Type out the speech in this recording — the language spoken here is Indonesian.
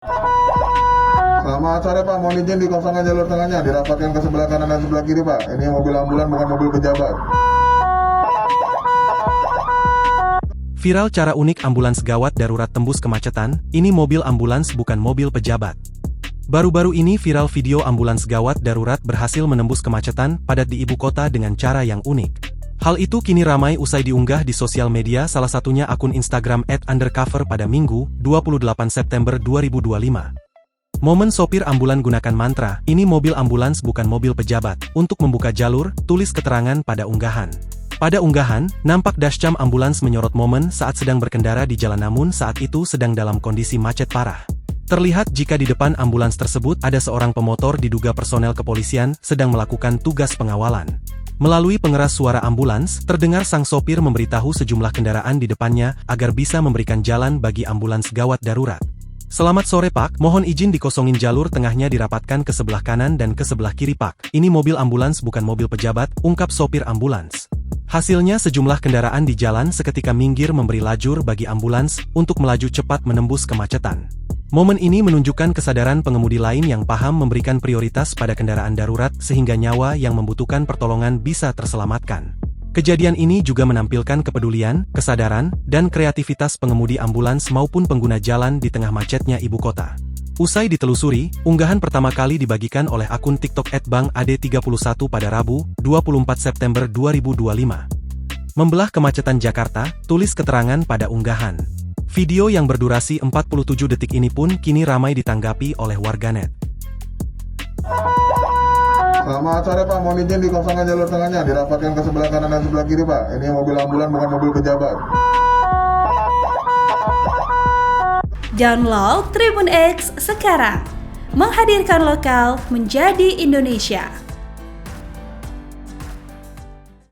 Selamat sore Pak, mohon izin dikosongkan jalur tengahnya, dirapatkan ke sebelah kanan dan sebelah kiri Pak. Ini mobil ambulan bukan mobil pejabat. Viral cara unik ambulans gawat darurat tembus kemacetan, ini mobil ambulans bukan mobil pejabat. Baru-baru ini viral video ambulans gawat darurat berhasil menembus kemacetan padat di ibu kota dengan cara yang unik. Hal itu kini ramai usai diunggah di sosial media, salah satunya akun Instagram @undercover pada Minggu, 28 September 2025. Momen sopir ambulan gunakan mantra, ini mobil ambulans bukan mobil pejabat, untuk membuka jalur, tulis keterangan pada unggahan. Pada unggahan, nampak dashcam ambulans menyorot momen saat sedang berkendara di jalan namun saat itu sedang dalam kondisi macet parah. Terlihat jika di depan ambulans tersebut ada seorang pemotor diduga personel kepolisian sedang melakukan tugas pengawalan. Melalui pengeras suara ambulans, terdengar sang sopir memberitahu sejumlah kendaraan di depannya agar bisa memberikan jalan bagi ambulans gawat darurat. Selamat sore Pak, mohon izin dikosongin jalur tengahnya dirapatkan ke sebelah kanan dan ke sebelah kiri Pak. Ini mobil ambulans bukan mobil pejabat, ungkap sopir ambulans. Hasilnya sejumlah kendaraan di jalan seketika minggir memberi lajur bagi ambulans untuk melaju cepat menembus kemacetan. Momen ini menunjukkan kesadaran pengemudi lain yang paham memberikan prioritas pada kendaraan darurat sehingga nyawa yang membutuhkan pertolongan bisa terselamatkan. Kejadian ini juga menampilkan kepedulian, kesadaran, dan kreativitas pengemudi ambulans maupun pengguna jalan di tengah macetnya ibu kota. Usai ditelusuri, unggahan pertama kali dibagikan oleh akun TikTok @bangad31 pada Rabu, 24 September 2025. Membelah kemacetan Jakarta, tulis keterangan pada unggahan. Video yang berdurasi 47 detik ini pun kini ramai ditanggapi oleh warganet. Selamat sore Pak, mohon izin dikosongkan jalur tengahnya, dirapatkan ke sebelah kanan dan sebelah kiri Pak. Ini mobil ambulan bukan mobil pejabat. Download Tribun X sekarang, menghadirkan lokal menjadi Indonesia.